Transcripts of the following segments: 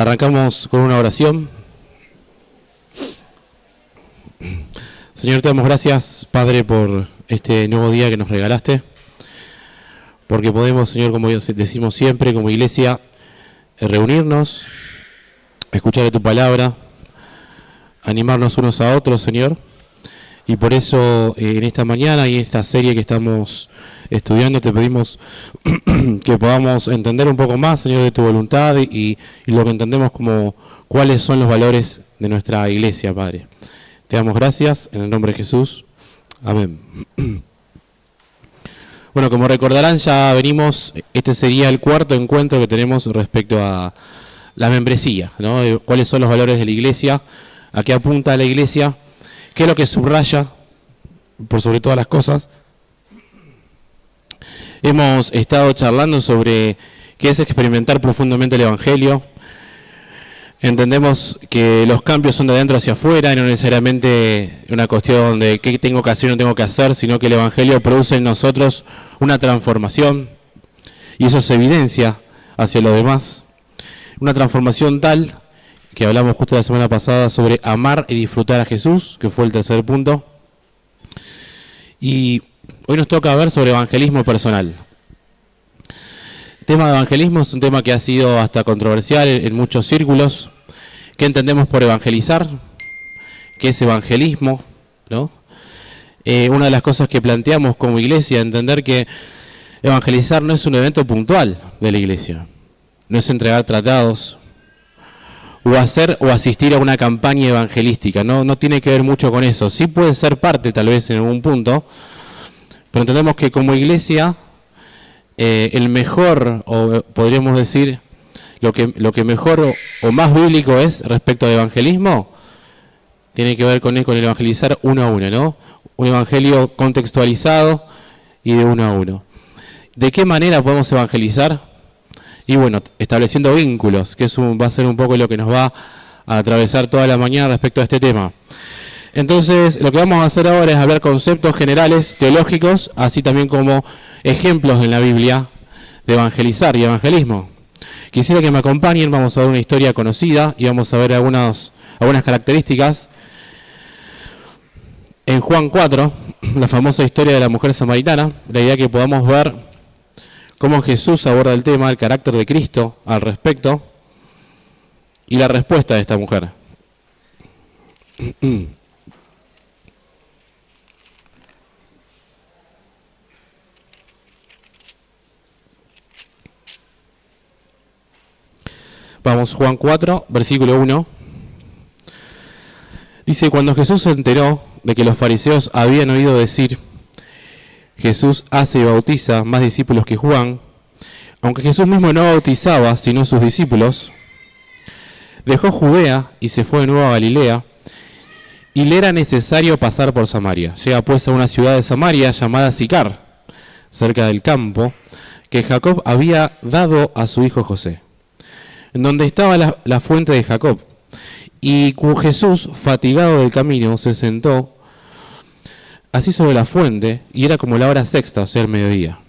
Arrancamos con una oración. Señor, te damos gracias, Padre, por este nuevo día que nos regalaste, porque podemos, Señor, como decimos siempre, como iglesia, reunirnos, escuchar de tu palabra, animarnos unos a otros, Señor, y por eso en esta mañana y en esta serie que estamos estudiando te pedimos que podamos entender un poco más, Señor, de tu voluntad y lo que entendemos como cuáles son los valores de nuestra iglesia, Padre. Te damos gracias en el nombre de Jesús. Amén. Bueno, como recordarán, ya venimos, este sería el cuarto encuentro que tenemos respecto a la membresía, ¿no? ¿Cuáles son los valores de la iglesia? ¿A qué apunta la iglesia? ¿Qué es lo que subraya por sobre todas las cosas? Hemos estado charlando sobre qué es experimentar profundamente el Evangelio. Entendemos que los cambios son de adentro hacia afuera y no necesariamente una cuestión de qué tengo que hacer o no tengo que hacer, sino que el Evangelio produce en nosotros una transformación y eso se evidencia hacia los demás. Una transformación tal que hablamos justo la semana pasada sobre amar y disfrutar a Jesús, que fue el tercer punto. Y hoy nos toca ver sobre evangelismo personal. El tema de evangelismo es un tema que ha sido hasta controversial en muchos círculos. ¿Qué entendemos por evangelizar? ¿Qué es evangelismo? ¿No? Una de las cosas que planteamos como iglesia, entender que evangelizar no es un evento puntual de la iglesia. No es entregar tratados o hacer o asistir a una campaña evangelística. No tiene que ver mucho con eso. Sí puede ser parte tal vez en algún punto, pero entendemos que como iglesia el mejor, o podríamos decir, lo que mejor o más bíblico es respecto al evangelismo, tiene que ver con el evangelizar uno a uno, ¿no? Un evangelio contextualizado y de uno a uno. ¿De qué manera podemos evangelizar? Y bueno, estableciendo vínculos, que eso va a ser un poco lo que nos va a atravesar toda la mañana respecto a este tema. Entonces, lo que vamos a hacer ahora es hablar conceptos generales, teológicos, así también como ejemplos en la Biblia de evangelizar y evangelismo. Quisiera que me acompañen, vamos a ver una historia conocida y vamos a ver algunas características. En Juan 4, la famosa historia de la mujer samaritana, la idea que podamos ver cómo Jesús aborda el tema, el carácter de Cristo al respecto y la respuesta de esta mujer. Vamos, Juan 4, versículo 1. Dice, cuando Jesús se enteró de que los fariseos habían oído decir, Jesús hace y bautiza más discípulos que Juan, aunque Jesús mismo no bautizaba, sino sus discípulos, dejó Judea y se fue de nuevo a Galilea, y le era necesario pasar por Samaria. Llega pues a una ciudad de Samaria llamada Sicar, cerca del campo, que Jacob había dado a su hijo José, en donde estaba la fuente de Jacob. Y Jesús, fatigado del camino, se sentó así sobre la fuente, y era como la hora sexta, o sea, el mediodía.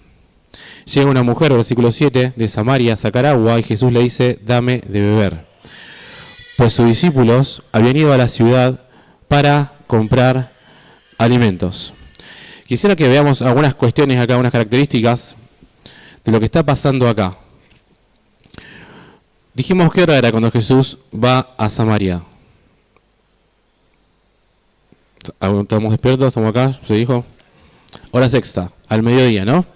Llega una mujer, versículo 7, de Samaria a sacar agua, y Jesús le dice, dame de beber. Pues sus discípulos habían ido a la ciudad para comprar alimentos. Quisiera que veamos algunas cuestiones acá, algunas características de lo que está pasando acá. Dijimos que hora era cuando Jesús va a Samaria. ¿Estamos despiertos? ¿Estamos acá? ¿Se dijo? Hora sexta, al mediodía, ¿no?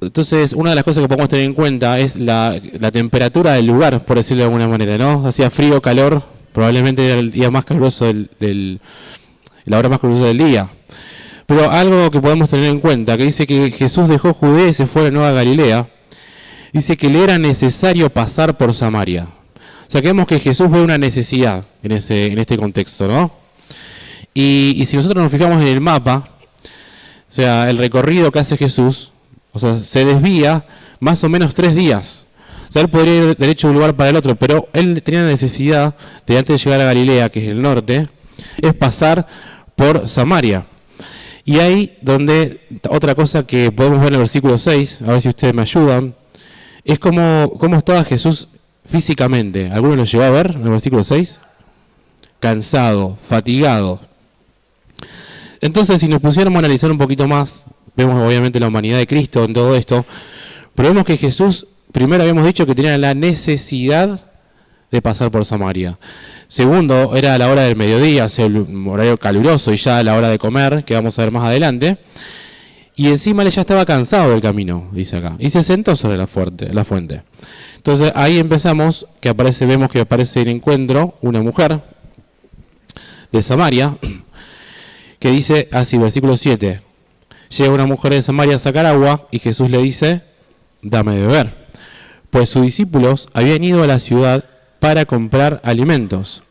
Entonces, una de las cosas que podemos tener en cuenta es la temperatura del lugar, por decirlo de alguna manera, ¿no? Hacía frío, calor, probablemente era el día más caluroso la hora más calurosa del día. Pero algo que podemos tener en cuenta, que dice que Jesús dejó Judea y se fue de nuevo a Galilea, dice que le era necesario pasar por Samaria. O sea, que vemos que Jesús ve una necesidad en este contexto, ¿no? Y si nosotros nos fijamos en el mapa, o sea, el recorrido que hace Jesús, o sea, se desvía más o menos 3 días. O sea, él podría ir derecho de un lugar para el otro, pero él tenía la necesidad de, antes de llegar a Galilea, que es el norte, es pasar por Samaria. Y ahí donde, otra cosa que podemos ver en el versículo 6, a ver si ustedes me ayudan, es cómo estaba Jesús físicamente. ¿Alguno lo llegó a ver en el versículo 6? Cansado, fatigado. Entonces, si nos pusiéramos a analizar un poquito más, vemos obviamente la humanidad de Cristo en todo esto, pero vemos que Jesús, primero habíamos dicho que tenía la necesidad de pasar por Samaria. Segundo, era a la hora del mediodía, un horario caluroso, y ya a la hora de comer, que vamos a ver más adelante. Y encima él ya estaba cansado del camino, dice acá, y se sentó sobre la fuente. Entonces ahí empezamos, vemos que aparece el encuentro, una mujer de Samaria, que dice así, versículo 7, llega una mujer de Samaria a sacar agua, y Jesús le dice, dame de beber. Pues sus discípulos habían ido a la ciudad para comprar alimentos.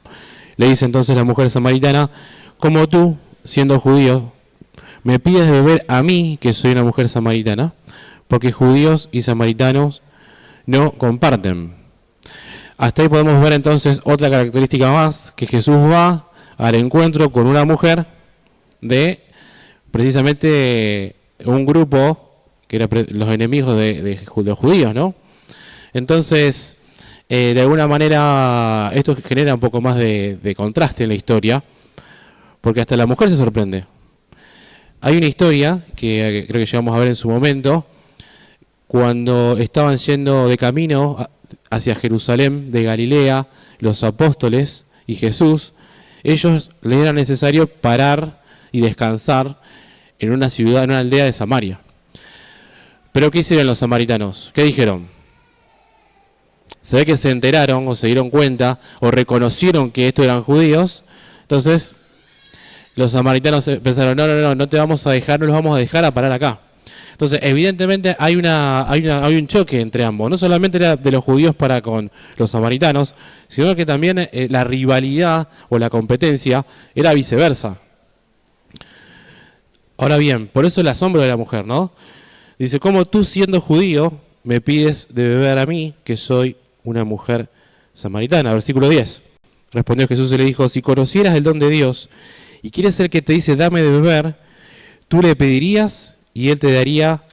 Le dice entonces la mujer samaritana, como tú, siendo judío, me pides de beber a mí, que soy una mujer samaritana, porque judíos y samaritanos no comparten. Hasta ahí podemos ver entonces otra característica más, que Jesús va al encuentro con una mujer de precisamente un grupo que eran los enemigos de los judíos, ¿no? Entonces, de alguna manera, esto genera un poco más de contraste en la historia, porque hasta la mujer se sorprende. Hay una historia que creo que llegamos a ver en su momento, cuando estaban yendo de camino hacia Jerusalén de Galilea, los apóstoles y Jesús, ellos les era necesario parar y descansar en una ciudad, en una aldea de Samaria. Pero ¿qué hicieron los samaritanos? ¿Qué dijeron? Se ve que se enteraron o se dieron cuenta o reconocieron que estos eran judíos. Entonces los samaritanos pensaron, no te vamos a dejar, no los vamos a dejar a parar acá. Entonces evidentemente hay un choque entre ambos. No solamente era de los judíos para con los samaritanos, sino que también la rivalidad o la competencia era viceversa. Ahora bien, por eso el asombro de la mujer, ¿no? Dice, ¿cómo tú siendo judío me pides de beber a mí, que soy una mujer samaritana? Versículo 10. Respondió Jesús y le dijo, si conocieras el don de Dios y quieres ser que te dice dame de beber, tú le pedirías y él te daría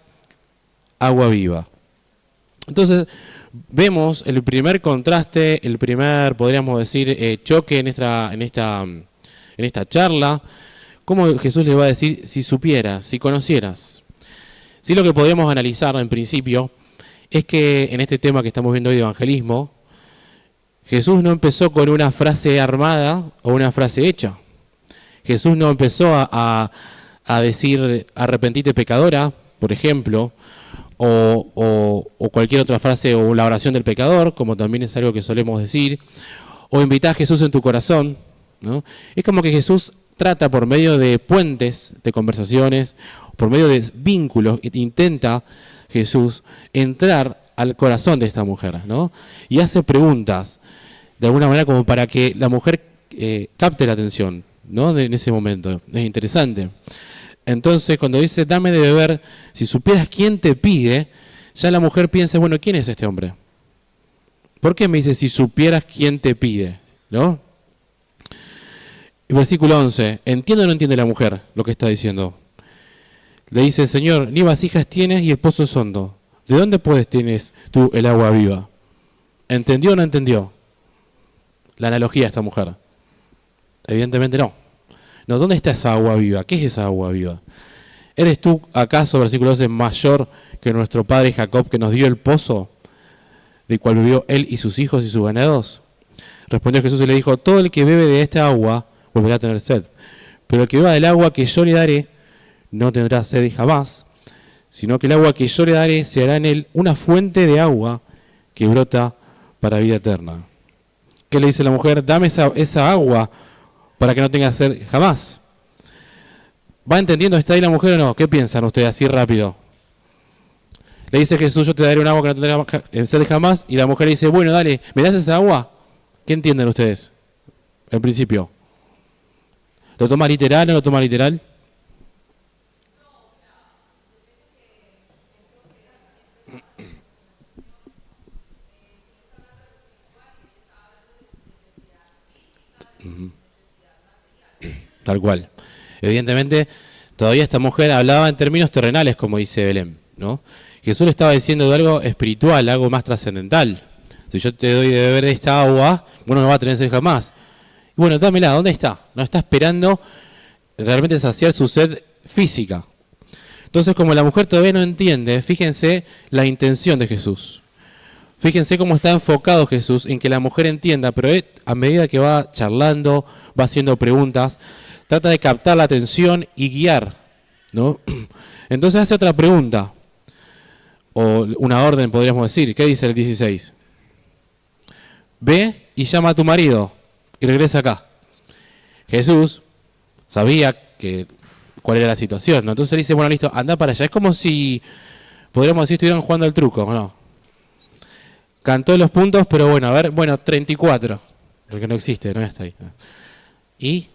agua viva. Entonces vemos el primer contraste, el primer, podríamos decir, choque en esta charla. ¿Cómo Jesús le va a decir si supieras, si conocieras? Sí, lo que podríamos analizar en principio es que en este tema que estamos viendo hoy de evangelismo, Jesús no empezó con una frase armada o una frase hecha. Jesús no empezó a decir arrepentite pecadora, por ejemplo, o cualquier otra frase o la oración del pecador, como también es algo que solemos decir, o invitar a Jesús en tu corazón, ¿no? Es como que Jesús trata por medio de puentes de conversaciones, por medio de vínculos, intenta Jesús entrar al corazón de esta mujer, ¿no? Y hace preguntas, de alguna manera como para que la mujer capte la atención, ¿no? En ese momento. Es interesante. Entonces, cuando dice, dame de beber, si supieras quién te pide, ya la mujer piensa, bueno, ¿quién es este hombre? ¿Por qué me dice, si supieras quién te pide? ¿No? Y versículo 11, ¿entiende o no entiende la mujer lo que está diciendo? Le dice, Señor, ni vasijas tienes y el pozo es hondo. ¿De dónde pues tienes tú el agua viva? ¿Entendió o no entendió la analogía de esta mujer? Evidentemente no. No, ¿dónde está esa agua viva? ¿Qué es esa agua viva? ¿Eres tú acaso, versículo 12, mayor que nuestro padre Jacob, que nos dio el pozo, del cual bebió él y sus hijos y sus ganados? Respondió Jesús y le dijo, todo el que bebe de esta agua volverá a tener sed. Pero el que beba del agua que yo le daré, no tendrá sed jamás, sino que el agua que yo le daré se hará en él una fuente de agua que brota para vida eterna. ¿Qué le dice la mujer? Dame esa agua para que no tenga sed jamás. ¿Va entendiendo? ¿Está ahí la mujer o no? ¿Qué piensan ustedes así rápido? Le dice Jesús, yo te daré un agua que no tendrá sed jamás, y la mujer le dice, bueno, dale, ¿me das esa agua? ¿Qué entienden ustedes? En principio. ¿Lo toma literal o no lo toma literal? Tal cual. Evidentemente, todavía esta mujer hablaba en términos terrenales, como dice Belén, ¿no? Jesús le estaba diciendo de algo espiritual, algo más trascendental, Si yo te doy de beber esta agua, bueno, no va a tener sed jamás. Bueno, dámela, ¿dónde está? No está esperando realmente saciar su sed física. Entonces, como la mujer todavía no entiende, fíjense la intención de Jesús. Fíjense cómo está enfocado Jesús en que la mujer entienda, pero él, a medida que va charlando, va haciendo preguntas, trata de captar la atención y guiar, ¿no? Entonces hace otra pregunta, o una orden podríamos decir. ¿Qué dice el 16? Ve y llama a tu marido y regresa acá. Jesús sabía cuál era la situación, ¿no? Entonces le dice, bueno, listo, anda para allá. Es como si, podríamos decir, estuvieran jugando al truco, ¿no? Cantó los puntos, pero bueno, a ver, bueno, 34, porque no existe, no está ahí. ¿Y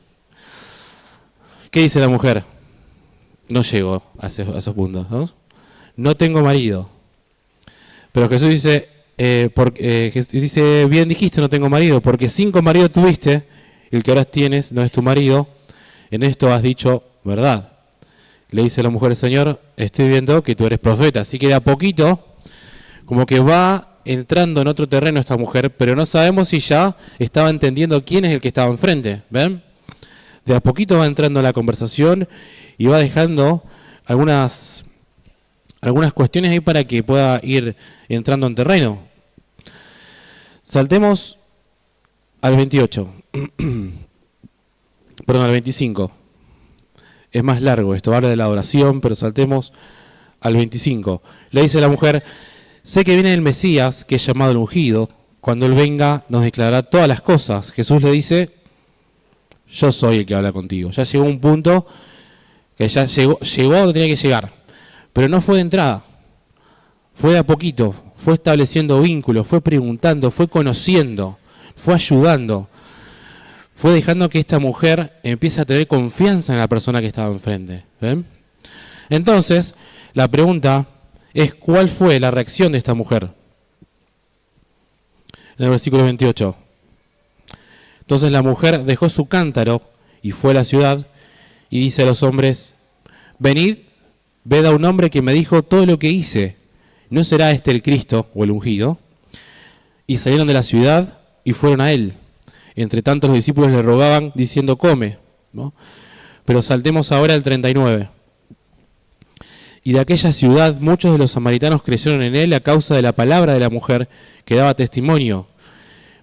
qué dice la mujer? No llegó a esos puntos, ¿no? No tengo marido. Pero Jesús dice, bien dijiste, no tengo marido, porque 5 maridos tuviste, y el que ahora tienes no es tu marido, en esto has dicho verdad. Le dice la mujer, Señor, estoy viendo que tú eres profeta, así que de a poquito, como que va entrando en otro terreno esta mujer, pero no sabemos si ya estaba entendiendo quién es el que estaba enfrente, ¿ven? De a poquito va entrando en la conversación y va dejando algunas cuestiones ahí para que pueda ir entrando en terreno. Saltemos al 28, perdón, al 25. Es más largo esto, habla de la adoración, pero saltemos al 25. Le dice la mujer, sé que viene el Mesías, que es llamado el ungido. Cuando Él venga, nos declarará todas las cosas. Jesús le dice, yo soy el que habla contigo. Ya llegó un punto que ya llegó donde tenía que llegar. Pero no fue de entrada. Fue de a poquito. Fue estableciendo vínculos, fue preguntando, fue conociendo, fue ayudando. Fue dejando que esta mujer empiece a tener confianza en la persona que estaba enfrente. ¿Ven? Entonces, la pregunta es ¿cuál fue la reacción de esta mujer? En el versículo 28. Entonces la mujer dejó su cántaro y fue a la ciudad y dice a los hombres, venid, ved a un hombre que me dijo todo lo que hice. ¿No será este el Cristo o el ungido? Y salieron de la ciudad y fueron a él. Entre tanto los discípulos le rogaban diciendo, come, ¿no? Pero saltemos ahora al 39. Y de aquella ciudad muchos de los samaritanos creyeron en él a causa de la palabra de la mujer que daba testimonio.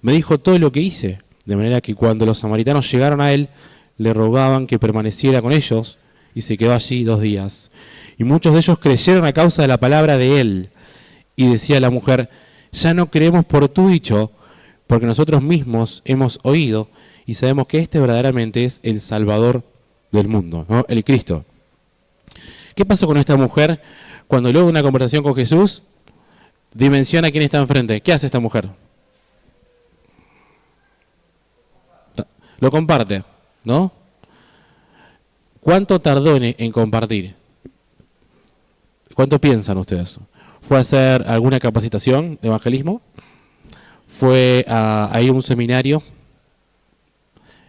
Me dijo todo lo que hice, de manera que cuando los samaritanos llegaron a él, le rogaban que permaneciera con ellos y se quedó allí 2 días. Y muchos de ellos creyeron a causa de la palabra de él. Y decía la mujer, ya no creemos por tu dicho, porque nosotros mismos hemos oído y sabemos que este verdaderamente es el Salvador del mundo, ¿no? El Cristo. ¿Qué pasó con esta mujer cuando luego de una conversación con Jesús dimensiona quién está enfrente? ¿Qué hace esta mujer? Lo comparte, ¿no? ¿Cuánto tardó en compartir? ¿Cuánto piensan ustedes? ¿Fue a hacer alguna capacitación de evangelismo? ¿Fue a ir a un seminario?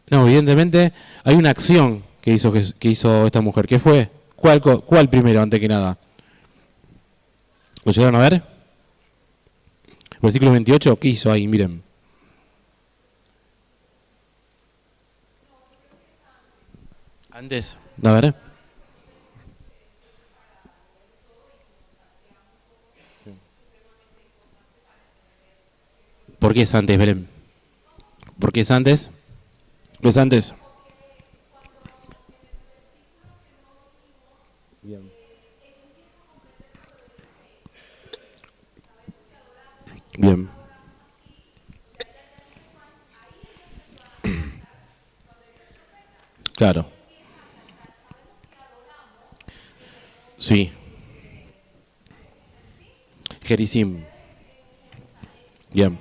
No, evidentemente hay una acción que hizo esta mujer. ¿Qué fue? ¿Cuál primero, antes que nada? ¿Lo llegaron a ver? Versículo 28, ¿qué hizo ahí? Miren. Antes, a ver. ¿Por qué es antes, Belén? ¿Por qué es antes? ¿Qué es antes? Bien. Bien. Claro. Sí. Gerizim. Bien.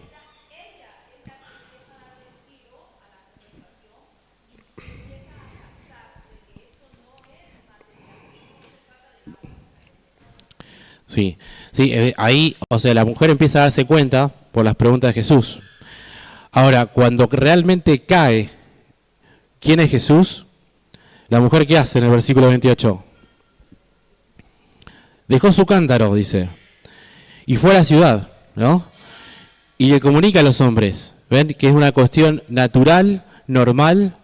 Sí, sí, ahí, o sea, la mujer empieza a darse cuenta por las preguntas de Jesús. Ahora, cuando realmente cae quién es Jesús, la mujer, ¿qué hace en el versículo 28? Dejó su cántaro, dice, y fue a la ciudad, ¿no? y le comunica a los hombres. ¿Ven? Que es una cuestión natural, normal,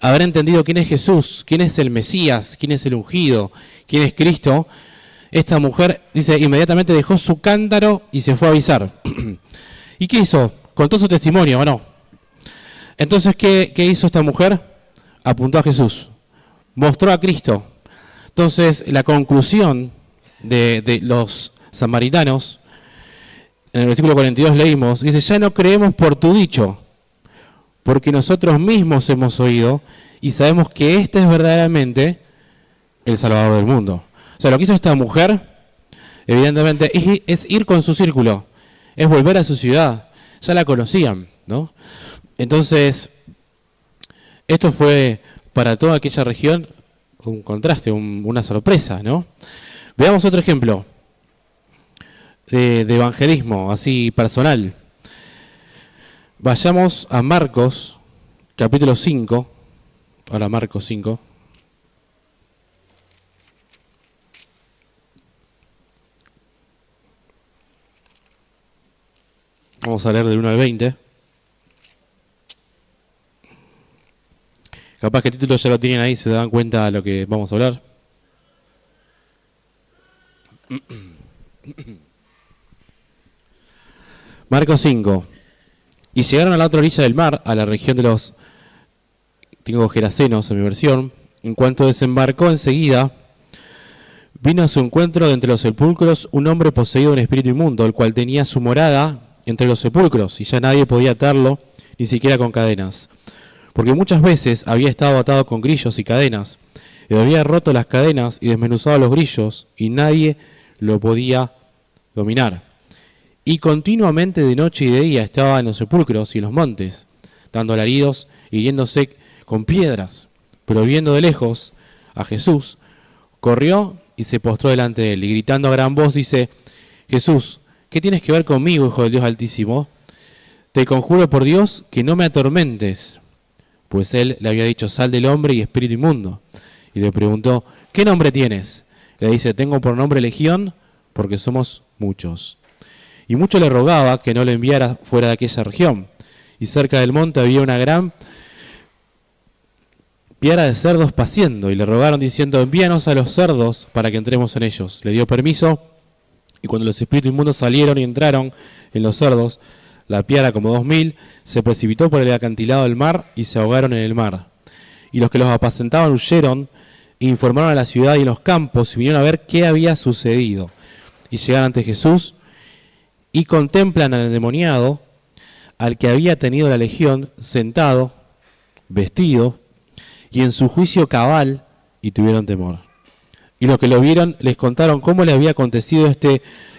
haber entendido quién es Jesús, quién es el Mesías, quién es el ungido, quién es Cristo. Esta mujer, dice, inmediatamente dejó su cántaro y se fue a avisar. ¿Y qué hizo? Contó su testimonio, ¿o no? Entonces, ¿qué hizo esta mujer? Apuntó a Jesús, mostró a Cristo. Entonces, la conclusión de los samaritanos, en el versículo 42 leímos, dice, ya no creemos por tu dicho, porque nosotros mismos hemos oído y sabemos que este es verdaderamente el Salvador del mundo. O sea, lo que hizo esta mujer, evidentemente, es ir con su círculo, es volver a su ciudad. Ya la conocían, ¿no? Entonces, esto fue para toda aquella región un contraste, una sorpresa, ¿no? Veamos otro ejemplo de evangelismo, así personal. Vayamos a Marcos, capítulo 5. Ahora Marcos 5. Vamos a leer del 1 al 20. Capaz que el título ya lo tienen ahí, se dan cuenta de lo que vamos a hablar. Marcos 5. Y llegaron a la otra orilla del mar, a la región de los, tengo gerasenos en mi versión. En cuanto desembarcó enseguida, vino a su encuentro de entre los sepulcros un hombre poseído de un espíritu inmundo, el cual tenía su morada entre los sepulcros, y ya nadie podía atarlo, ni siquiera con cadenas. Porque muchas veces había estado atado con grillos y cadenas, y había roto las cadenas y desmenuzado los grillos, y nadie lo podía dominar. Y continuamente de noche y de día estaba en los sepulcros y en los montes, dando alaridos y hiriéndose con piedras. Pero viendo de lejos a Jesús, corrió y se postró delante de él, y gritando a gran voz dice, Jesús, ¿qué tienes que ver conmigo, Hijo del Dios Altísimo? Te conjuro por Dios que no me atormentes. Pues él le había dicho, sal del hombre y espíritu inmundo. Y le preguntó, ¿qué nombre tienes? Le dice, tengo por nombre Legión, porque somos muchos. Y mucho le rogaba que no le enviara fuera de aquella región. Y cerca del monte había una gran piara de cerdos paciendo, y le rogaron diciendo, envíanos a los cerdos para que entremos en ellos. Le dio permiso, y cuando los espíritus inmundos salieron y entraron en los cerdos, la piara, como 2000, se precipitó por el acantilado del mar y se ahogaron en el mar. Y los que los apacentaban huyeron e informaron a la ciudad y en los campos y vinieron a ver qué había sucedido. Y llegaron ante Jesús y contemplan al endemoniado, al que había tenido la legión, sentado, vestido, y en su juicio cabal, y tuvieron temor. Y los que lo vieron les contaron cómo le había acontecido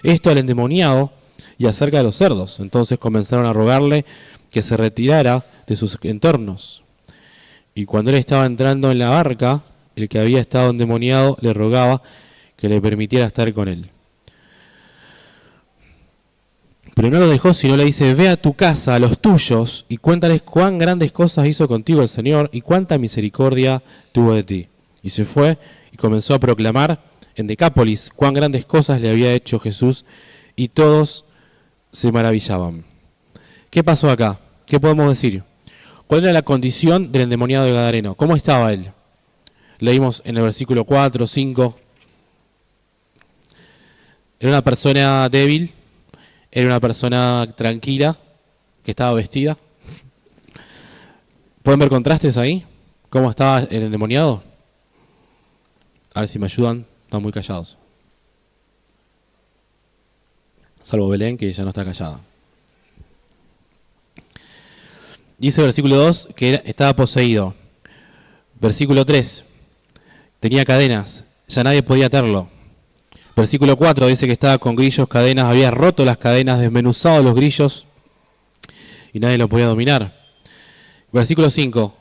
esto al endemoniado, y acerca de los cerdos. Entonces comenzaron a rogarle que se retirara de sus entornos. Y cuando él estaba entrando en la barca, el que había estado endemoniado le rogaba que le permitiera estar con él. Pero no lo dejó, sino le dice, ve a tu casa, a los tuyos, y cuéntales cuán grandes cosas hizo contigo el Señor, y cuánta misericordia tuvo de ti. Y se fue y comenzó a proclamar en Decápolis cuán grandes cosas le había hecho Jesús, y todos se maravillaban. ¿Qué pasó acá? ¿Qué podemos decir? ¿Cuál era la condición del endemoniado de Gadareno? ¿Cómo estaba él? Leímos en el versículo 4, 5. Era una persona débil, era una persona tranquila, que estaba vestida. ¿Pueden ver contrastes ahí? ¿Cómo estaba el endemoniado? A ver si me ayudan, están muy callados. Salvo Belén, que ya no está callada. Dice versículo 2 que estaba poseído. Versículo 3, tenía cadenas, ya nadie podía atarlo. Versículo 4 dice que estaba con grillos, cadenas, había roto las cadenas, desmenuzado los grillos y nadie lo podía dominar. Versículo 5,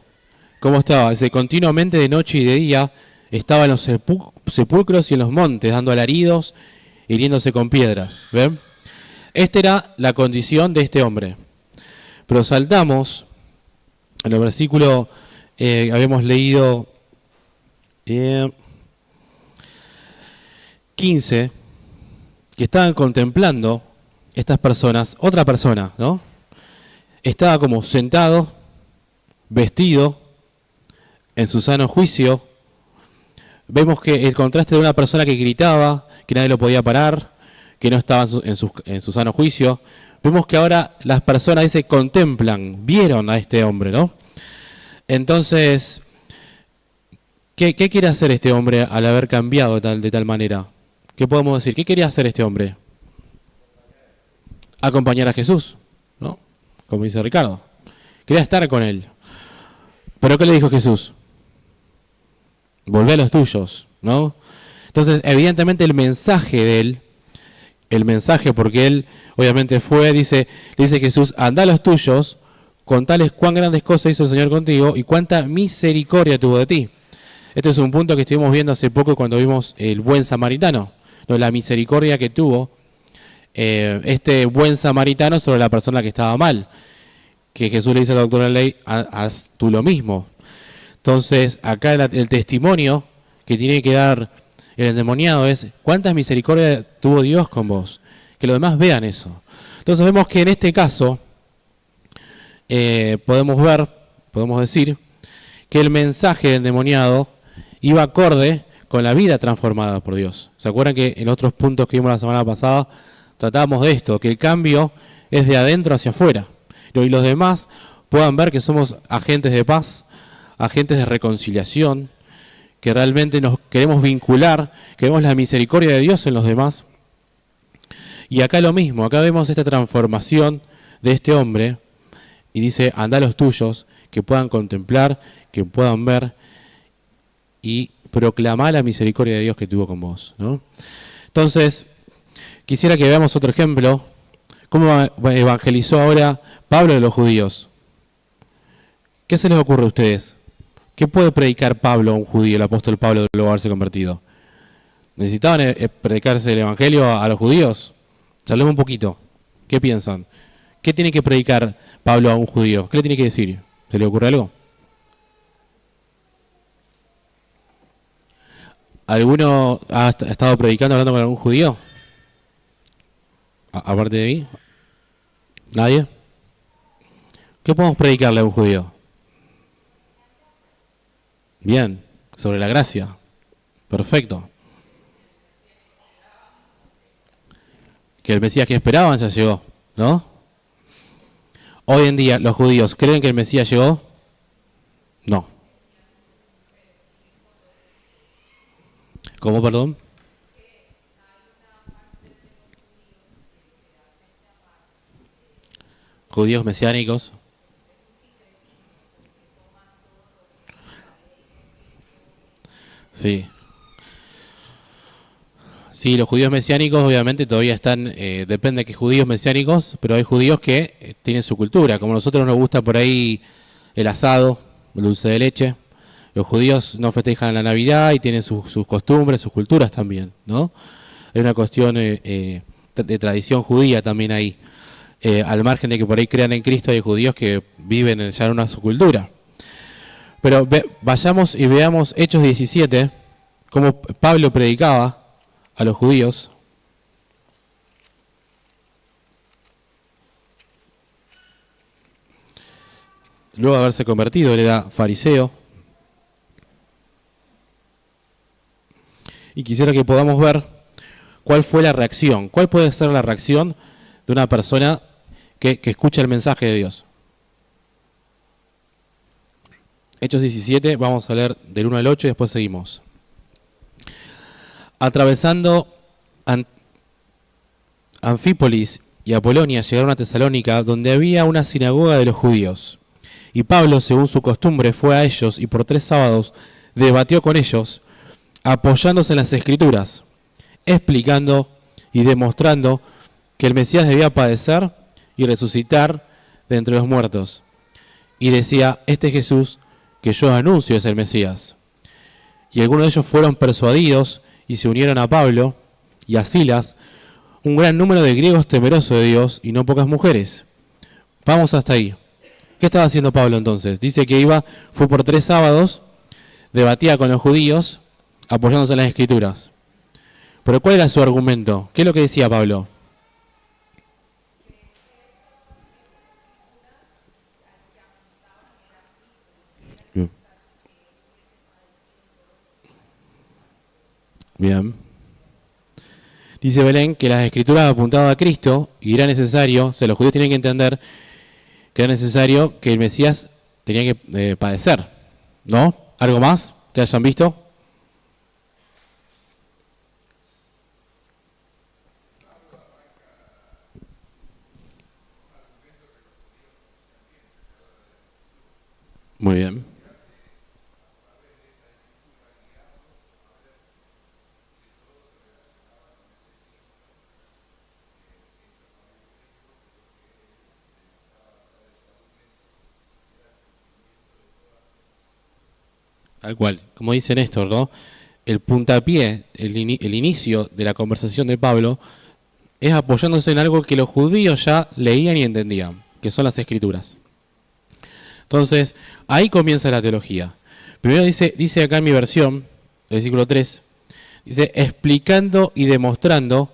¿cómo estaba? Dice, continuamente de noche y de día estaba en los sepulcros y en los montes, dando alaridos, hiriéndose con piedras. ¿Ven? Esta era la condición de este hombre. Pero saltamos en el versículo, habíamos leído 15, que estaban contemplando estas personas, otra persona, ¿no? Estaba como sentado, vestido, en su sano juicio. Vemos que el contraste de una persona que gritaba, que nadie lo podía parar, que no estaba en su sano juicio. Vemos que ahora las personas se contemplan, vieron a este hombre, ¿no? Entonces, ¿qué quiere hacer este hombre al haber cambiado de tal manera? ¿Qué podemos decir? ¿Qué quería hacer este hombre? Acompañar a Jesús, ¿no? Como dice Ricardo. Quería estar con él. ¿Pero qué le dijo Jesús? Volvé a los tuyos, ¿no? Entonces, evidentemente el mensaje de él, porque él obviamente le dice Jesús, anda a los tuyos, contales cuán grandes cosas hizo el Señor contigo y cuánta misericordia tuvo de ti. Este es un punto que estuvimos viendo hace poco cuando vimos el buen samaritano, ¿no? La misericordia que tuvo este buen samaritano sobre la persona que estaba mal, que Jesús le dice al doctor de la ley, haz tú lo mismo. Entonces, acá el testimonio que tiene que dar el endemoniado es cuánta misericordia tuvo Dios con vos, que los demás vean eso. Entonces vemos que en este caso podemos decir que el mensaje del endemoniado iba acorde con la vida transformada por Dios. ¿Se acuerdan que en otros puntos que vimos la semana pasada tratábamos de esto, que el cambio es de adentro hacia afuera? Y los demás puedan ver que somos agentes de paz, agentes de reconciliación, que realmente nos queremos vincular, que vemos la misericordia de Dios en los demás. Y acá lo mismo, acá vemos esta transformación de este hombre, y dice, anda a los tuyos, que puedan contemplar, que puedan ver, y proclamar la misericordia de Dios que tuvo con vos, ¿no? Entonces, quisiera que veamos otro ejemplo, cómo evangelizó ahora Pablo a los judíos. ¿Qué se les ocurre a ustedes? ¿Qué puede predicar Pablo a un judío, el apóstol Pablo, luego de haberse convertido? ¿Necesitaban predicarse el evangelio a los judíos? Charlemos un poquito. ¿Qué piensan? ¿Qué tiene que predicar Pablo a un judío? ¿Qué le tiene que decir? ¿Se le ocurre algo? ¿Alguno ha estado predicando, hablando con algún judío? Aparte de mí. ¿Nadie? ¿Qué podemos predicarle a un judío? Bien, sobre la gracia. Perfecto. Que el Mesías que esperaban ya llegó, ¿no? Hoy en día, ¿los judíos creen que el Mesías llegó? No. ¿Cómo, perdón? Judíos mesiánicos. Sí. Sí, los judíos mesiánicos obviamente todavía están, depende de qué judíos mesiánicos, pero hay judíos que tienen su cultura. Como a nosotros nos gusta por ahí el asado, el dulce de leche, los judíos no festejan la Navidad y tienen sus costumbres, sus culturas también, ¿no? Hay una cuestión de tradición judía también ahí. Al margen de que por ahí crean en Cristo, hay judíos que viven ya en una subcultura. Pero vayamos y veamos Hechos 17, cómo Pablo predicaba a los judíos. Luego de haberse convertido, él era fariseo. Y quisiera que podamos ver cuál fue la reacción. ¿Cuál puede ser la reacción de una persona que escucha el mensaje de Dios? Hechos 17, vamos a leer del 1 al 8 y después seguimos. Atravesando Anfípolis y Apolonia, llegaron a Tesalónica, donde había una sinagoga de los judíos. Y Pablo, según su costumbre, fue a ellos y por 3 sábados debatió con ellos, apoyándose en las Escrituras, explicando y demostrando que el Mesías debía padecer y resucitar de entre los muertos. Y decía, este Jesús que yo anuncio es el Mesías. Y algunos de ellos fueron persuadidos y se unieron a Pablo y a Silas, un gran número de griegos temerosos de Dios y no pocas mujeres. Vamos hasta ahí. ¿Qué estaba haciendo Pablo entonces? Dice que fue por 3 sábados, debatía con los judíos, apoyándose en las Escrituras. Pero ¿cuál era su argumento? ¿Qué es lo que decía Pablo? Bien. Dice Belén que las escrituras apuntaban a Cristo y era necesario, o sea, los judíos tenían que entender que era necesario que el Mesías tenía que padecer, ¿no? ¿Algo más que hayan visto? Muy bien. Tal cual, como dice Néstor, ¿no? El puntapié, el inicio de la conversación de Pablo es apoyándose en algo que los judíos ya leían y entendían, que son las escrituras. Entonces, ahí comienza la teología. Primero dice acá en mi versión, el versículo 3, dice, explicando y demostrando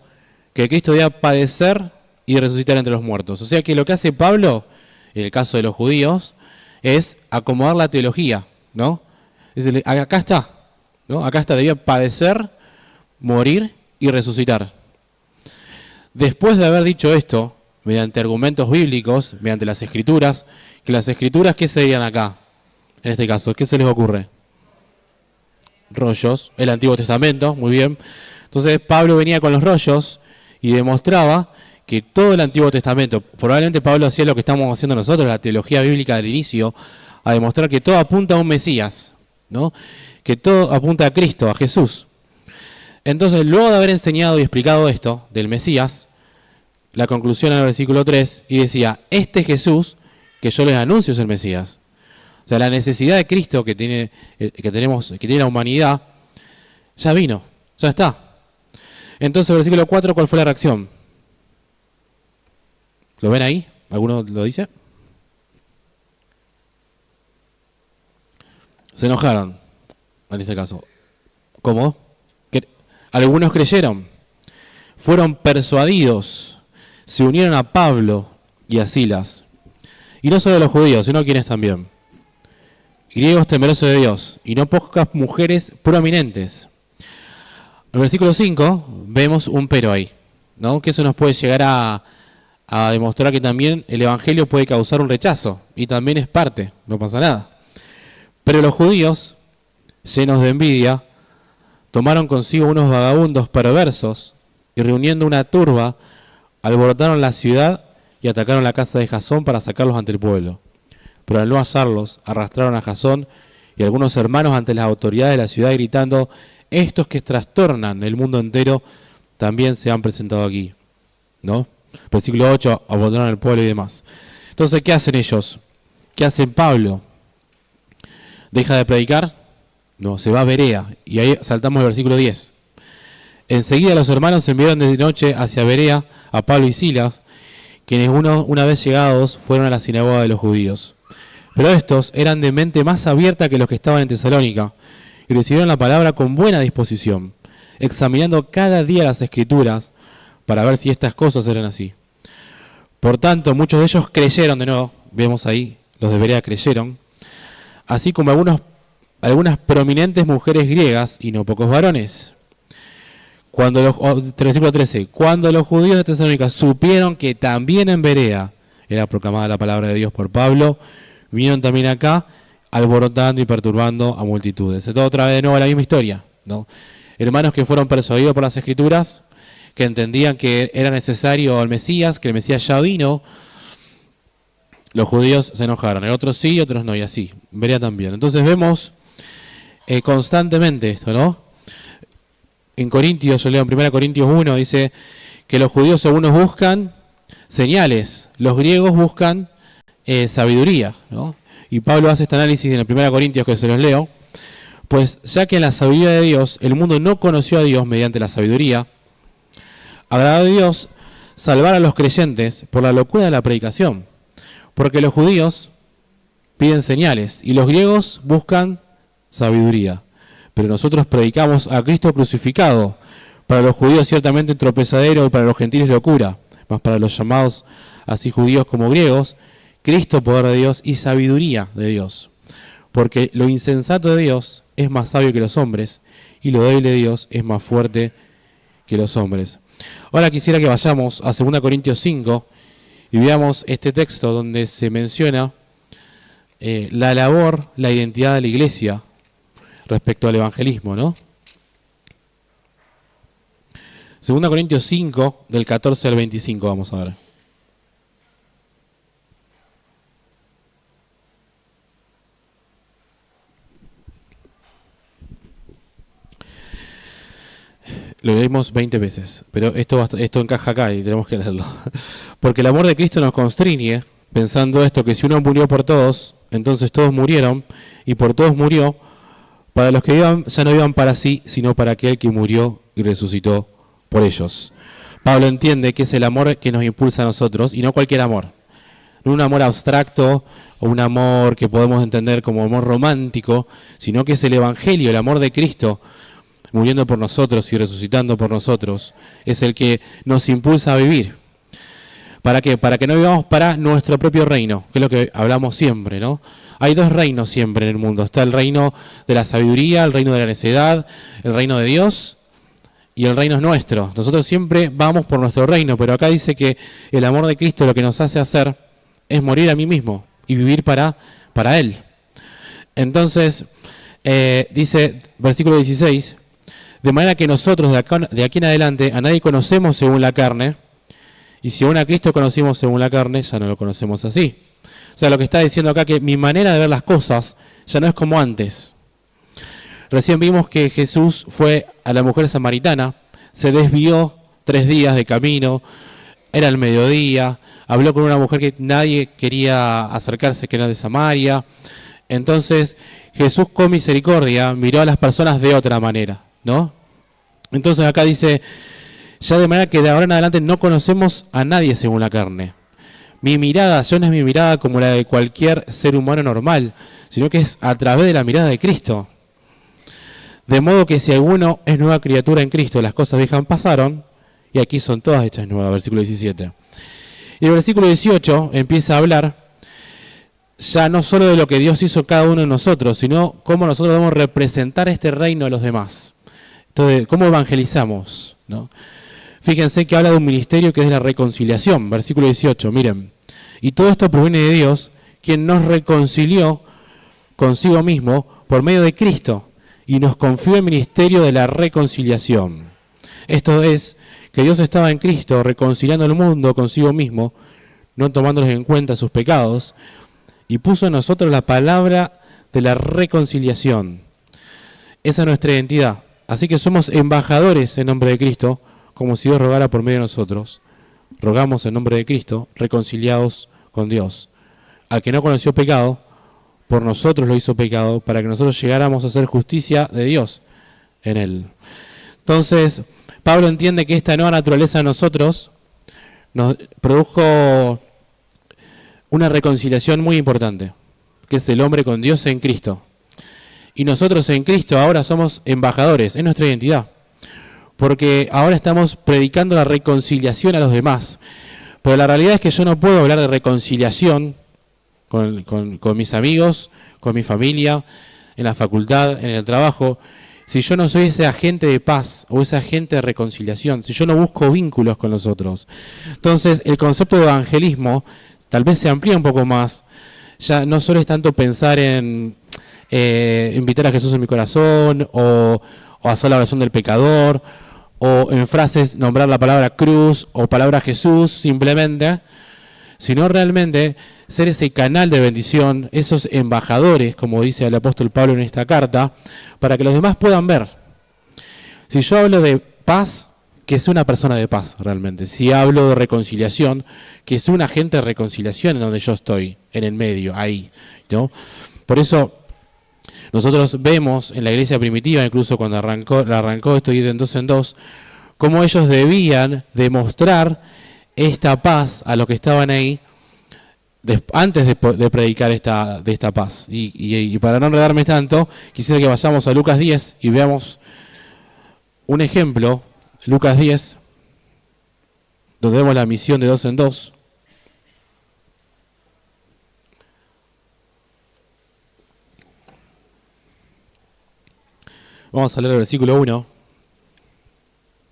que Cristo debía padecer y resucitar entre los muertos. O sea que lo que hace Pablo, en el caso de los judíos, es acomodar la teología, ¿no? Dice, acá está, ¿no? Acá está, debía padecer, morir y resucitar. Después de haber dicho esto, mediante argumentos bíblicos, mediante las escrituras, que las escrituras, ¿qué serían acá? En este caso, ¿qué se les ocurre? Rollos, el Antiguo Testamento, muy bien. Entonces Pablo venía con los rollos y demostraba que todo el Antiguo Testamento, probablemente Pablo hacía lo que estamos haciendo nosotros, la teología bíblica del inicio, a demostrar que todo apunta a un Mesías, ¿no? Que todo apunta a Cristo, a Jesús. Entonces, luego de haber enseñado y explicado esto del Mesías, la conclusión en el versículo 3, y decía, este Jesús que yo les anuncio es el Mesías. O sea, la necesidad de Cristo que tiene la humanidad, ya vino, ya está. Entonces, el versículo 4, ¿cuál fue la reacción? ¿Lo ven ahí? ¿Alguno lo dice? Se enojaron, en este caso. ¿Cómo? Algunos creyeron, fueron persuadidos, se unieron a Pablo y a Silas. Y no solo los judíos, sino quienes también. Griegos temerosos de Dios, y no pocas mujeres prominentes. En el versículo 5 vemos un pero ahí, ¿no? Que eso nos puede llegar a demostrar que también el Evangelio puede causar un rechazo, y también es parte, no pasa nada. Pero los judíos, llenos de envidia, tomaron consigo unos vagabundos perversos y reuniendo una turba, alborotaron la ciudad y atacaron la casa de Jasón para sacarlos ante el pueblo. Pero al no hallarlos, arrastraron a Jasón y algunos hermanos ante las autoridades de la ciudad gritando, estos que trastornan el mundo entero también se han presentado aquí, ¿no? Versículo 8, abandonaron el pueblo y demás. Entonces, ¿qué hacen ellos? ¿Qué hace Pablo? ¿Deja de predicar? No, se va a Berea. Y ahí saltamos al versículo 10. Enseguida los hermanos enviaron de noche hacia Berea a Pablo y Silas, quienes una vez llegados fueron a la sinagoga de los judíos. Pero estos eran de mente más abierta que los que estaban en Tesalónica, y recibieron la palabra con buena disposición, examinando cada día las Escrituras para ver si estas cosas eran así. Por tanto, muchos de ellos creyeron, de nuevo, vemos ahí, los de Berea creyeron, así como algunas prominentes mujeres griegas y no pocos varones. Versículo 13, cuando los judíos de Tesalónica supieron que también en Berea era proclamada la palabra de Dios por Pablo, vinieron también acá, alborotando y perturbando a multitudes. Esto otra vez de nuevo la misma historia, ¿no? Hermanos que fueron persuadidos por las Escrituras, que entendían que era necesario el Mesías, que el Mesías ya vino. Los judíos se enojaron, otros sí, otros no, y así. Berea también. Entonces vemos constantemente esto, ¿no? En Corintios, yo leo en 1 Corintios 1, dice que los judíos algunos buscan señales, los griegos buscan sabiduría, ¿no? Y Pablo hace este análisis en el 1 Corintios, que se los leo, pues ya que en la sabiduría de Dios el mundo no conoció a Dios mediante la sabiduría, agradó a Dios salvar a los creyentes por la locura de la predicación, porque los judíos piden señales y los griegos buscan sabiduría. Pero nosotros predicamos a Cristo crucificado, para los judíos ciertamente tropezadero y para los gentiles locura, mas para los llamados así judíos como griegos, Cristo poder de Dios y sabiduría de Dios. Porque lo insensato de Dios es más sabio que los hombres, y lo débil de Dios es más fuerte que los hombres. Ahora quisiera que vayamos a 2 Corintios 5 y veamos este texto donde se menciona la labor, la identidad de la iglesia respecto al evangelismo, ¿no? 2 Corintios 5, del 14 al 25, vamos a ver. Lo leímos 20 veces, pero esto encaja acá y tenemos que leerlo. Porque el amor de Cristo nos constriñe, pensando esto, que si uno murió por todos, entonces todos murieron, y por todos murió, para los que vivan, ya no vivan para sí, sino para aquel que murió y resucitó por ellos. Pablo entiende que es el amor que nos impulsa a nosotros, y no cualquier amor. No un amor abstracto o un amor que podemos entender como amor romántico, sino que es el Evangelio, el amor de Cristo, muriendo por nosotros y resucitando por nosotros, es el que nos impulsa a vivir. ¿Para qué? Para que no vivamos para nuestro propio reino, que es lo que hablamos siempre, ¿no? Hay dos reinos siempre en el mundo. Está el reino de la sabiduría, el reino de la necedad, el reino de Dios y el reino es nuestro. Nosotros siempre vamos por nuestro reino, pero acá dice que el amor de Cristo lo que nos hace hacer es morir a mí mismo y vivir para Él. Entonces, dice, versículo 16, de manera que nosotros de aquí en adelante a nadie conocemos según la carne, y si aún a Cristo conocimos según la carne, ya no lo conocemos así. O sea, lo que está diciendo acá que mi manera de ver las cosas ya no es como antes. Recién vimos que Jesús fue a la mujer samaritana, se desvió 3 días de camino, era el mediodía, habló con una mujer que nadie quería acercarse, que era de Samaria. Entonces Jesús con misericordia miró a las personas de otra manera, ¿no? Entonces acá dice, ya de manera que de ahora en adelante no conocemos a nadie según la carne. Mi mirada, ya no es mi mirada como la de cualquier ser humano normal, sino que es a través de la mirada de Cristo. De modo que si alguno es nueva criatura en Cristo, las cosas viejas pasaron, y aquí son todas hechas nuevas, versículo 17. Y el versículo 18 empieza a hablar ya no solo de lo que Dios hizo cada uno de nosotros, sino cómo nosotros debemos representar este reino a los demás. Entonces, ¿cómo evangelizamos? ¿No? Fíjense que habla de un ministerio que es la reconciliación, versículo 18, miren. Y todo esto proviene de Dios, quien nos reconcilió consigo mismo por medio de Cristo y nos confió el ministerio de la reconciliación. Esto es, que Dios estaba en Cristo reconciliando el mundo consigo mismo, no tomándonos en cuenta sus pecados, y puso en nosotros la palabra de la reconciliación. Esa es nuestra identidad. Así que somos embajadores en nombre de Cristo, como si Dios rogara por medio de nosotros. Rogamos en nombre de Cristo, reconciliados con Dios. Al que no conoció pecado, por nosotros lo hizo pecado, para que nosotros llegáramos a hacer justicia de Dios en él. Entonces, Pablo entiende que esta nueva naturaleza en nosotros nos produjo una reconciliación muy importante, que es el hombre con Dios en Cristo. Y nosotros en Cristo ahora somos embajadores, es nuestra identidad. Porque ahora estamos predicando la reconciliación a los demás. Pero la realidad es que yo no puedo hablar de reconciliación con mis amigos, con mi familia, en la facultad, en el trabajo, si yo no soy ese agente de paz o ese agente de reconciliación, si yo no busco vínculos con los otros. Entonces, el concepto de evangelismo tal vez se amplía un poco más. Ya no solo es tanto pensar en invitar a Jesús en mi corazón o hacer la oración del pecador o en frases nombrar la palabra cruz o palabra Jesús simplemente, sino realmente ser ese canal de bendición, esos embajadores, como dice el apóstol Pablo en esta carta, para que los demás puedan ver. Si yo hablo de paz, que sea una persona de paz realmente. Si hablo de reconciliación, que sea un agente de reconciliación en donde yo estoy, en el medio, ahí, ¿no? Por eso nosotros vemos en la iglesia primitiva, incluso cuando arrancó esto de dos en dos, cómo ellos debían demostrar esta paz a los que estaban ahí antes de predicar de esta paz. Y para no enredarme tanto, quisiera que vayamos a Lucas 10 y veamos un ejemplo, Lucas 10, donde vemos la misión de dos en dos. Vamos a leer el versículo 1.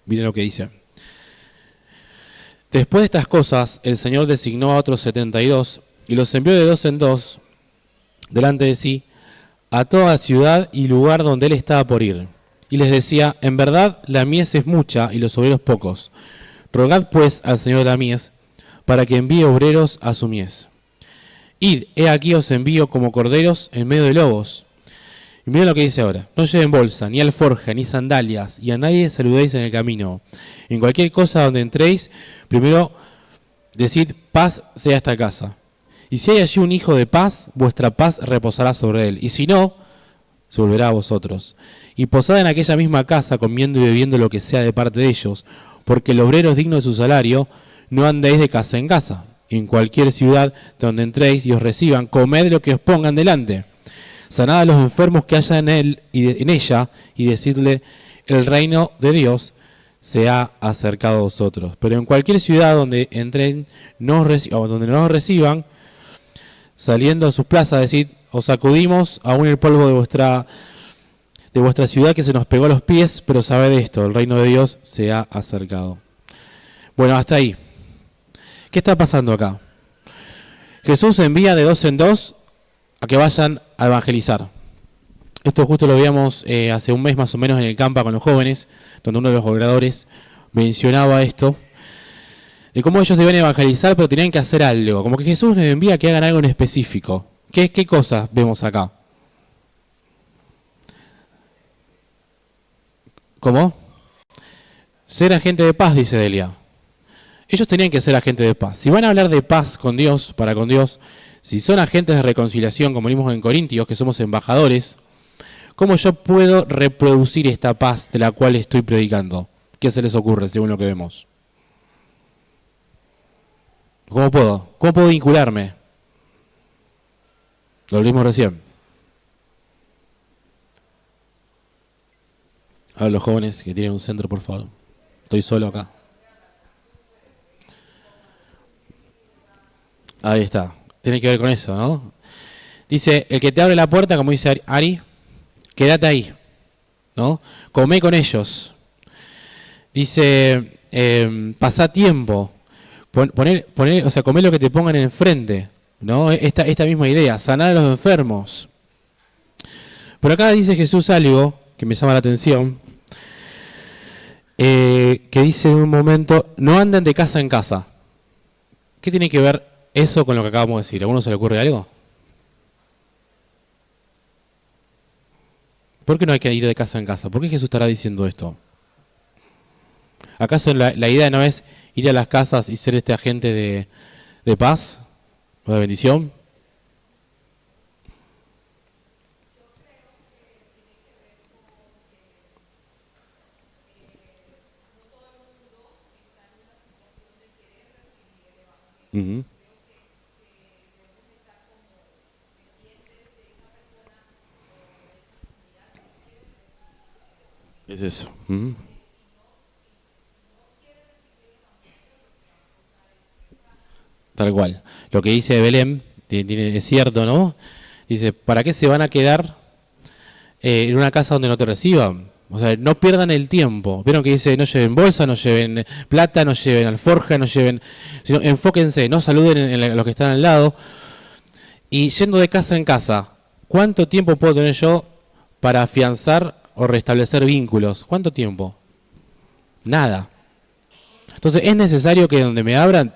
Miren lo que dice. Después de estas cosas, el Señor designó a otros 72 y los envió de dos en dos delante de sí a toda ciudad y lugar donde él estaba por ir. Y les decía, en verdad la mies es mucha y los obreros pocos. Rogad pues al Señor de la mies para que envíe obreros a su mies. Id, he aquí os envío como corderos en medio de lobos. Y miren lo que dice ahora. No lleven bolsa, ni alforja, ni sandalias, y a nadie saludéis en el camino. En cualquier cosa donde entréis, primero decid, paz sea esta casa. Y si hay allí un hijo de paz, vuestra paz reposará sobre él. Y si no, se volverá a vosotros. Y posad en aquella misma casa, comiendo y bebiendo lo que sea de parte de ellos, porque el obrero es digno de su salario, no andéis de casa en casa. En cualquier ciudad donde entréis y os reciban, comed lo que os pongan delante. Sanad a los enfermos que haya en él y en ella, y decidle, el reino de Dios se ha acercado a vosotros. Pero en cualquier ciudad donde entren, donde no os reciban, saliendo a sus plazas, decid, os sacudimos aún el polvo de vuestra ciudad que se nos pegó a los pies, pero sabed esto, el reino de Dios se ha acercado. Bueno, hasta ahí. ¿Qué está pasando acá? Jesús envía de dos en dos a que vayan a evangelizar. Esto justo lo veíamos hace un mes más o menos en el campa con los jóvenes, donde uno de los oradores mencionaba esto, de cómo ellos deben evangelizar, pero tenían que hacer algo. Como que Jesús les envía a que hagan algo en específico. ¿Qué cosas vemos acá? ¿Cómo? Ser agente de paz, dice Delia. Ellos tenían que ser agentes de paz. Si van a hablar de paz con Dios, para con Dios, si son agentes de reconciliación, como vimos en Corintios, que somos embajadores, ¿cómo yo puedo reproducir esta paz de la cual estoy predicando? ¿Qué se les ocurre según lo que vemos? ¿Cómo puedo? ¿Cómo puedo vincularme? Lo vimos recién. A ver, los jóvenes que tienen un centro, por favor. Estoy solo acá. Ahí está. Tiene que ver con eso, ¿no? Dice, el que te abre la puerta, como dice Ari, quédate ahí, ¿no? Comé con ellos. Dice, pasá tiempo. O sea, comé lo que te pongan enfrente, ¿no? Esta misma idea, sanar a los enfermos. Pero acá dice Jesús algo que me llama la atención, que dice en un momento, no anden de casa en casa. ¿Qué tiene que ver eso con lo que acabamos de decir? ¿A alguno se le ocurre algo? ¿Por qué no hay que ir de casa en casa? ¿Por qué Jesús estará diciendo esto? ¿Acaso la idea no es ir a las casas y ser este agente de paz o de bendición? Uh-huh. Es eso. Uh-huh. Tal cual. Lo que dice Belén es cierto, ¿no? Dice, ¿para qué se van a quedar en una casa donde no te reciban? O sea, no pierdan el tiempo. Vieron que dice, no lleven bolsa, no lleven plata, no lleven alforja, no lleven... Sino enfóquense, no saluden a los que están al lado. Y yendo de casa en casa, ¿cuánto tiempo puedo tener yo para afianzar o restablecer vínculos? ¿Cuánto tiempo? Nada. Entonces es necesario que donde me abran,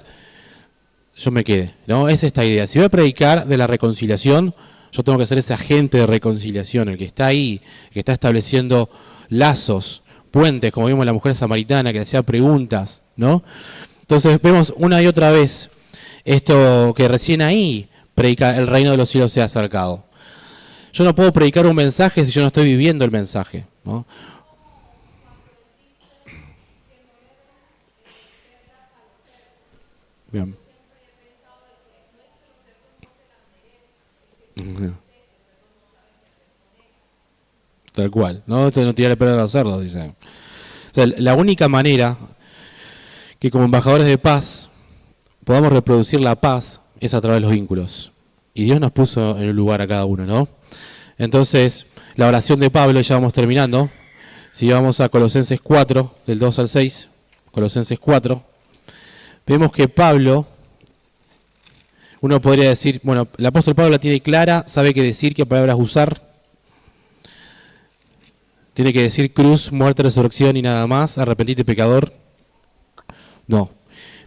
yo me quede, ¿no? Es esta idea. Si voy a predicar de la reconciliación, yo tengo que ser ese agente de reconciliación, el que está ahí, el que está estableciendo lazos, puentes, como vimos la mujer samaritana que hacía preguntas, ¿no? Entonces vemos una y otra vez esto que recién ahí predica, el reino de los cielos se ha acercado. Yo no puedo predicar un mensaje si yo no estoy viviendo el mensaje, ¿no? Bien. Tal cual, no tirarle pelo a los cerdos, dice. O sea, la única manera que como embajadores de paz podamos reproducir la paz es a través de los vínculos. Y Dios nos puso en un lugar a cada uno, ¿no? Entonces, la oración de Pablo, ya vamos terminando. Si vamos a Colosenses 4, del 2 al 6, Colosenses 4, vemos que Pablo, uno podría decir, bueno, el apóstol Pablo la tiene clara, sabe qué decir, qué palabras usar. Tiene que decir cruz, muerte, resurrección y nada más, arrepentite pecador. No.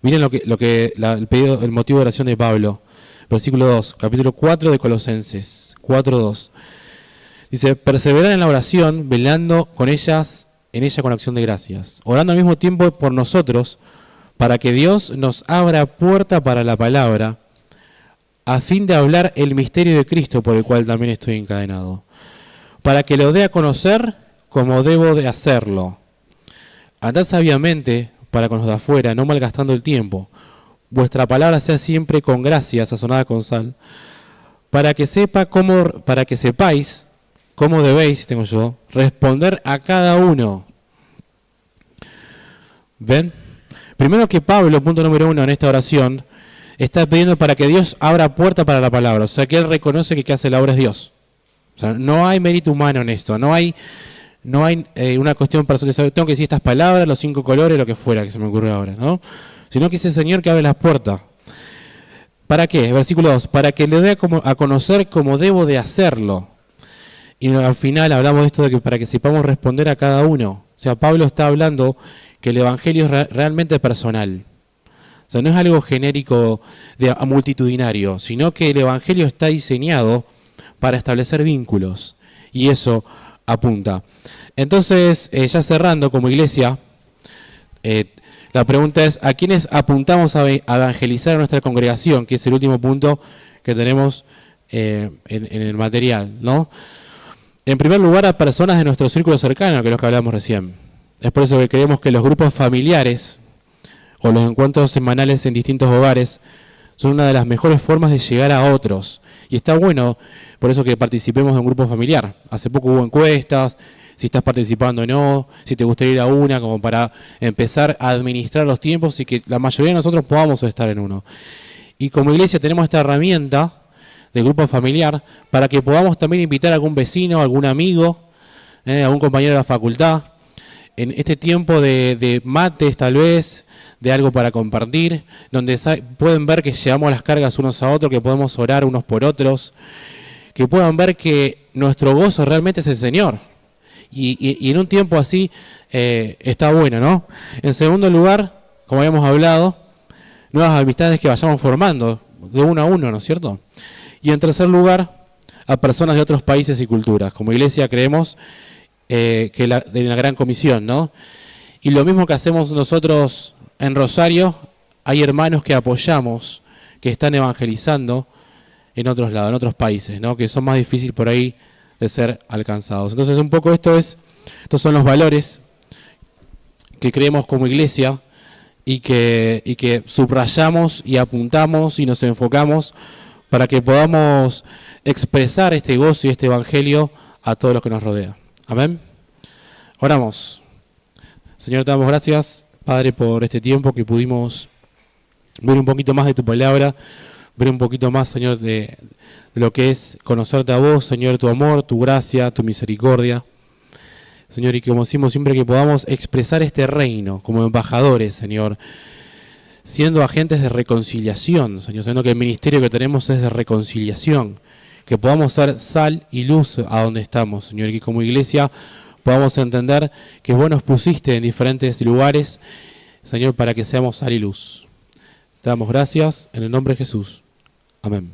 Miren el motivo de oración de Pablo. Versículo 2, capítulo 4 de Colosenses, 4:2. Dice, perseverar en la oración, velando en ella con acción de gracias, orando al mismo tiempo por nosotros, para que Dios nos abra puerta para la palabra, a fin de hablar el misterio de Cristo, por el cual también estoy encadenado, para que lo dé a conocer como debo de hacerlo. Andad sabiamente para con los de afuera, no malgastando el tiempo. Vuestra palabra sea siempre con gracia, sazonada con sal, para que sepáis cómo debéis, responder a cada uno. ¿Ven? Primero que Pablo, punto número 1 en esta oración, está pidiendo para que Dios abra puerta para la palabra. O sea, que él reconoce que el que hace la obra es Dios. O sea, no hay mérito humano en esto. No hay una cuestión personal. Tengo que decir estas palabras, los 5 colores, lo que fuera que se me ocurre ahora, ¿no? Sino que es el Señor que abre las puertas. ¿Para qué? Versículo 2. Para que le dé a conocer cómo debo de hacerlo. Y al final hablamos de esto de que para que sepamos responder a cada uno. O sea, Pablo está hablando que el evangelio es realmente personal. O sea, no es algo genérico multitudinario, sino que el evangelio está diseñado para establecer vínculos. Y eso apunta. Entonces, ya cerrando como iglesia, la pregunta es, ¿a quiénes apuntamos a evangelizar a nuestra congregación? Que es el último punto que tenemos en el material, ¿no? En primer lugar, a personas de nuestro círculo cercano, que es lo que hablamos recién. Es por eso que creemos que los grupos familiares o los encuentros semanales en distintos hogares son una de las mejores formas de llegar a otros. Y está bueno, por eso que participemos en un grupo familiar. Hace poco hubo encuestas, si estás participando o no, si te gustaría ir a una, como para empezar a administrar los tiempos y que la mayoría de nosotros podamos estar en uno. Y como iglesia tenemos esta herramienta de grupo familiar para que podamos también invitar a algún vecino, algún amigo, algún compañero de la facultad, en este tiempo de mates tal vez, de algo para compartir, donde pueden ver que llevamos las cargas unos a otros, que podemos orar unos por otros, que puedan ver que nuestro gozo realmente es el Señor. Y en un tiempo así está bueno, ¿no? En segundo lugar, como habíamos hablado, nuevas amistades que vayamos formando de uno a uno, ¿no es cierto? Y en tercer lugar, a personas de otros países y culturas. Como iglesia creemos de la Gran Comisión, ¿no? Y lo mismo que hacemos nosotros en Rosario, hay hermanos que apoyamos, que están evangelizando en otros lados, en otros países, ¿no? Que son más difíciles por ahí de ser alcanzados. Entonces un poco estos son los valores que creemos como iglesia y que subrayamos y apuntamos y nos enfocamos para que podamos expresar este gozo y este evangelio a todos los que nos rodean. Amén. Oramos. Señor, te damos gracias, Padre, por este tiempo que pudimos ver un poquito más de tu palabra, ver un poquito más, Señor, de lo que es conocerte a vos, Señor, tu amor, tu gracia, tu misericordia. Señor, y que como decimos siempre, que podamos expresar este reino como embajadores, Señor, siendo agentes de reconciliación, Señor, sabiendo que el ministerio que tenemos es de reconciliación, que podamos ser sal y luz a donde estamos, Señor, y que como iglesia podamos entender que vos nos pusiste en diferentes lugares, Señor, para que seamos sal y luz. Te damos gracias en el nombre de Jesús. Amén.